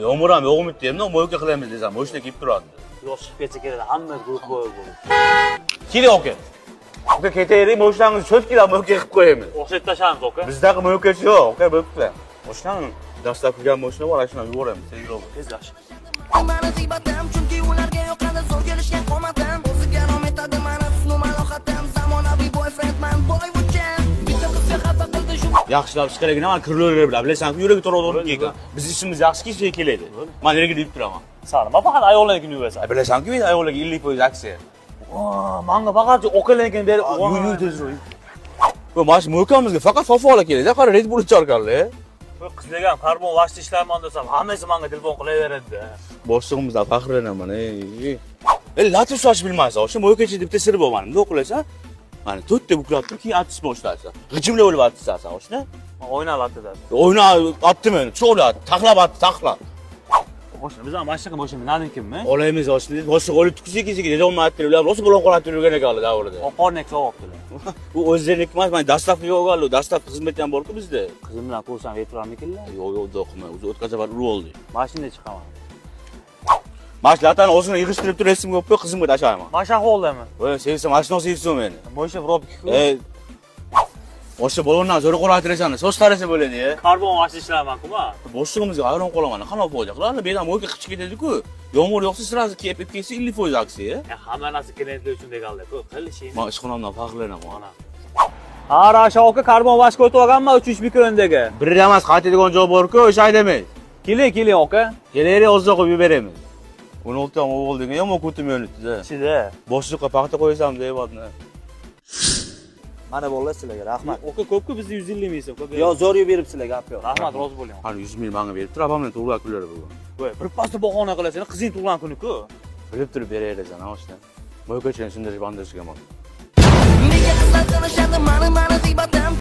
Yomg'ir ham yo'g'midi deyapman, mo'yka qilamiz desam, o'shda kelib turadi. Yo'q, chiqib ketsa keladi, hamma guruh bo'yi bo'ladi. Keling aka. Aka ketaylik, mo'shlangizni cho'tkilar mo'yka qilib qo'yamiz. O'xshatib tashlaymiz aka. Bizdaqa mo'ykachi yo'q, aka bo'pti. Mo'shlan dastlab qilgan mo'shna bor, shuni yuboramiz, tezroq. Tez yaxshi. Mani zibatam chunki ularga yoqadi zo'r kelishgan qomatim. O'ziga rom etadi mani husnu malohatim. Zamonaviy boyfriendman, boyvuchan. Bitta qizga xafa qildi shu. Yaxshilab chiqaragina, mana kirlolar bilan, bilasanku, yuragi to'g'ri o'rib ekan. Biz ishimiz yaxshi kelsa keladi. Men yerga deb turaman. Sani, men faqat ayollarga yurasan. Bilasanku, men ayollarga 50% aksiya. Menga faqat okalarga berib, Yur tezroq. Bu mash mo'kamizga faqat fofola keladi, qara Red Bull icharkanlar. Qizlarga ham karbon vashti ishlayman desam, hammasi menga telefon qilaveradi. Boshlig'imizdan faxrlanaman, latif soch bilmaysan, o'sha mo'ykachi deb siri bor meni. Nima qilasan? Mana 4 ta buklatdim, keyin artist boshlaysan. G'ijimlab olib artistsan, o'shni. O'ynaladi dedi. O'yna otdim men, cho'lab, taxlab atdi, taxlab. O'shni biz ham mashina bo'shimi, naning kimmi? Olaymiz o'shni. Boshliq o'lib tukiziki dedi, olmayapti, ular rosa bo'lon qo'rqatib yurgan ekanlar davrida. Oqornek savobdilar. Bu o'zlarining emas, men dastlabki yo'g'anlar, dastlabki xizmat ham bor-ku bizda. Qizim bilan ko'rsam yeturamikinlar? Yo'q, o'qima, o'zi o'tkazib urib oldi. Mashinada chiqaman. Mashlatani o'zini yig'ishtirib turib, resimga qo'yib, qizimga tashlayman. Masha holdami? Voy, sevsam, mashina sevsam meni. Mo'sha robik-ku. O'sha balondan zo'r qo'rqatirsan, so'z qarasa bo'ladi. Karbon vashti ishlayman-ku men. Boshlig'imizga hayron qolaman. Qanaqa foyda qiladi? Bedan mo'yka qilib ketadi-ku. Yomg'ir yog'sa sirazi kiyib kelsa 50% aksiya. Hamma narsa klientlar uchun deganlar-ku. Qilishing. Men ishxonamdan faxrlanaman. Ha, Rasha aka karbon vashti ko'tib olganman 3 mikroyondagi. Bir emas, qaytadigan joy bor-ku, o'sha aydamaydi. Keling aka. Kelaylik, ozroq qo'yib beramiz. 16 tam o'g'il degan yomon ko'tim yo'nitdi-da. Ichida. Boshliqqa paxta qo'ysam deyapti. Mana bolalar sizlarga rahmat. Aka ko'pku bizni 150 mingsa, aka. Yo, zo'r yeb berib sizlarga, gap yo'q. Rahmat, rozi bo'ling. Qani 100 ming menga berib tur, opamdan tug'ilgan kunlari bugun. Voy, bir pasda bahona qilasan, qizing tug'ilgan kuni-ku. Bilib turib beraverasan, o'shda. Mo'ykachani shunday bandashgaman. Nega qizlar qilishadi mani zibatam